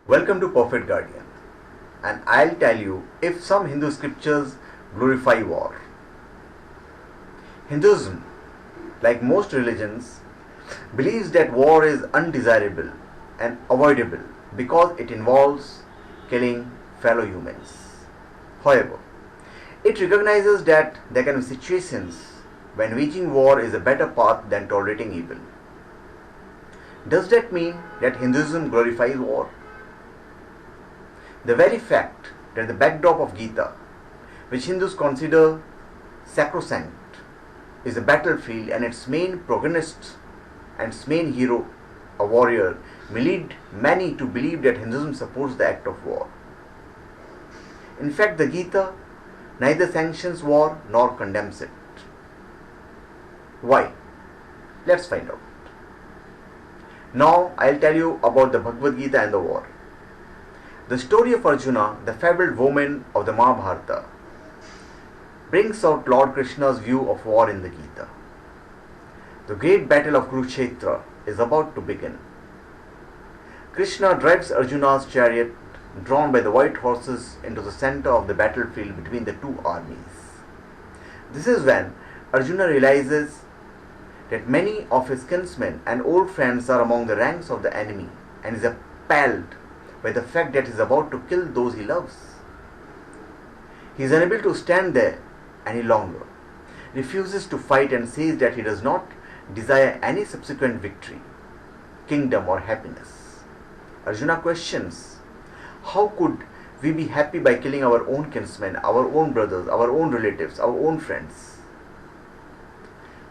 Welcome to Perfect Guardian, and I'll tell you if some Hindu scriptures glorify war. Hinduism, like most religions, believes that war is undesirable and avoidable because it involves killing fellow humans. However, it recognizes that there can be situations when waging war is a better path than tolerating evil. Does that mean that Hinduism glorifies war? The very fact that the backdrop of Gita, which Hindus consider sacrosanct, is a battlefield and its main protagonist and its main hero, a warrior, may lead many to believe that Hinduism supports the act of war. In fact, the Gita neither sanctions war nor condemns it. Why? Let's find out. Now I'll tell you about the Bhagavad Gita and the war. The story of Arjuna, the fabled woman of the Mahabharata, brings out Lord Krishna's view of war in the Gita. The great battle of Kurukshetra is about to begin. Krishna drives Arjuna's chariot, drawn by the white horses, into the center of the battlefield between the two armies. This is when Arjuna realizes that many of his kinsmen and old friends are among the ranks of the enemy and is appalled by the fact that he is about to kill those he loves. He is unable to stand there any longer, refuses to fight and says that he does not desire any subsequent victory, kingdom or happiness. Arjuna questions, how could we be happy by killing our own kinsmen, our own brothers, our own relatives, our own friends?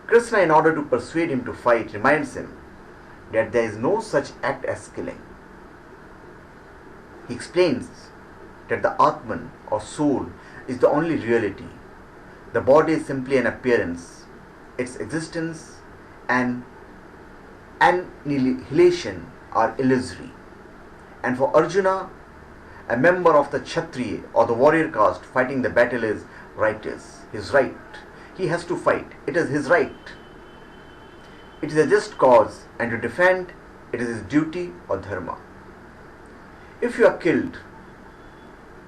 Krishna, in order to persuade him to fight, reminds him that there is no such act as killing. He explains that the Atman or soul is the only reality. The body is simply an appearance. Its existence and annihilation are illusory. And for Arjuna, a member of the Kshatriya or the warrior caste, fighting the battle is righteous. His right. He has to fight. It is his right. It is a just cause, and to defend it is his duty or dharma. If you are killed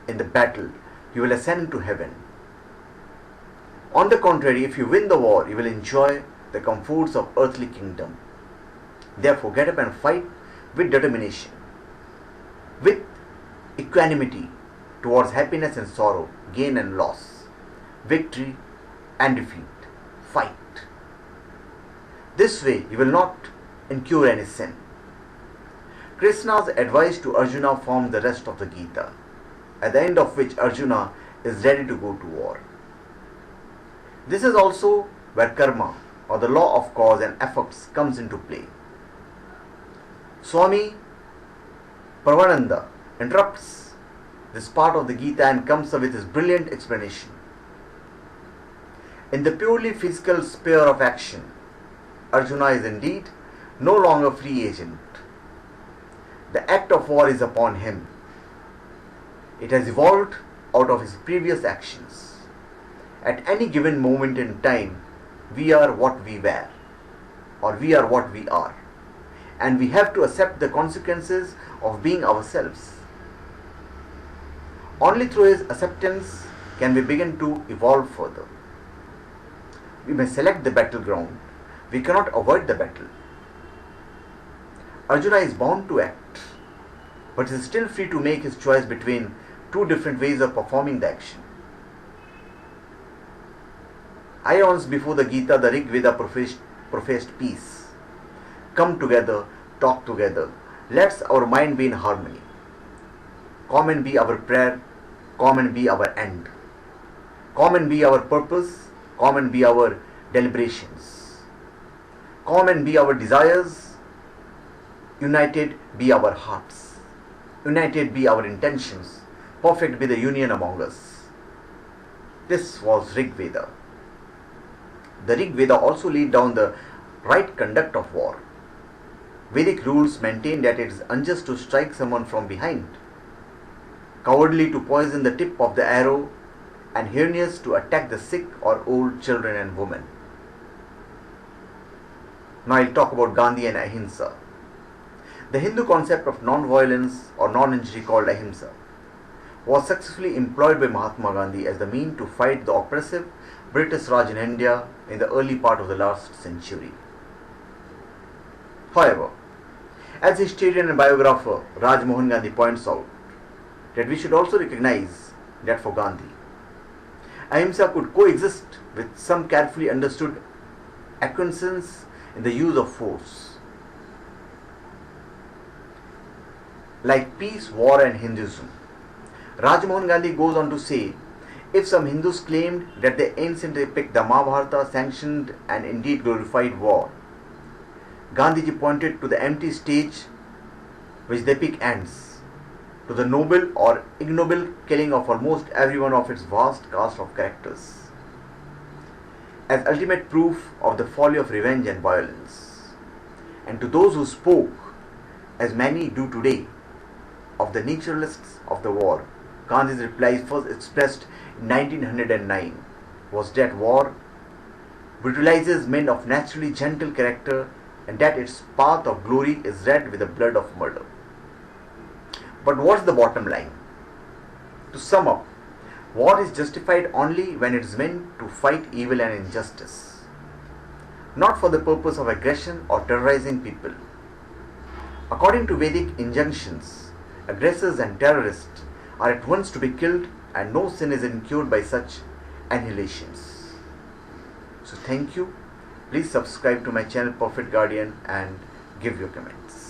in the battle, you will ascend to heaven. On the contrary, if you win the war, you will enjoy the comforts of earthly kingdom. Therefore, get up and fight with determination, with equanimity towards happiness and sorrow, gain and loss, victory and defeat. Fight. This way, you will not incur any sin. Krishna's advice to Arjuna forms the rest of the Gita, at the end of which Arjuna is ready to go to war. This is also where karma, or the law of cause and effects, comes into play. Swami Pravananda interrupts this part of the Gita and comes up with his brilliant explanation. In the purely physical sphere of action, Arjuna is indeed no longer free agent. The act of war is upon him. It has evolved out of his previous actions. At any given moment in time, we are what we were, or we are what we are, and we have to accept the consequences of being ourselves. Only through his acceptance can we begin to evolve further. We may select the battleground, we cannot avoid the battle. Arjuna is bound to act, but is still free to make his choice between two different ways of performing the action. Ions before the Gita, the Rig Veda professed peace. Come together, talk together. Let our mind be in harmony. Common be our prayer, common be our end. Common be our purpose, common be our deliberations. Common be our desires, united be our hearts. United be our intentions. Perfect be the union among us. This was Rig Veda. The Rig Veda also laid down the right conduct of war. Vedic rules maintain that it is unjust to strike someone from behind, cowardly to poison the tip of the arrow, and heinous to attack the sick or old, children and women. Now I'll talk about Gandhi and Ahimsa. The Hindu concept of non-violence or non-injury called ahimsa was successfully employed by Mahatma Gandhi as the mean to fight the oppressive British Raj in India in the early part of the last century. However, as historian and biographer Raj Mohan Gandhi points out, that we should also recognize that for Gandhi, ahimsa could coexist with some carefully understood acquiescence in the use of force. Like peace, war and Hinduism, Raj Mohan Gandhi goes on to say, if some Hindus claimed that the ancient epic, the Mahabharata, sanctioned and indeed glorified war, Gandhiji pointed to the empty stage which the epic ends, to the noble or ignoble killing of almost everyone of its vast cast of characters, as ultimate proof of the folly of revenge and violence. And to those who spoke, as many do today, of the naturalists of the war, Gandhi's reply, first expressed in 1909, was that war brutalizes men of naturally gentle character and that its path of glory is red with the blood of murder. But what's the bottom line? To sum up, war is justified only when it is meant to fight evil and injustice, not for the purpose of aggression or terrorizing people. According to Vedic injunctions, aggressors and terrorists are at once to be killed, and no sin is incurred by such annihilations. So thank you. Please subscribe to my channel Perfect Guardian and give your comments.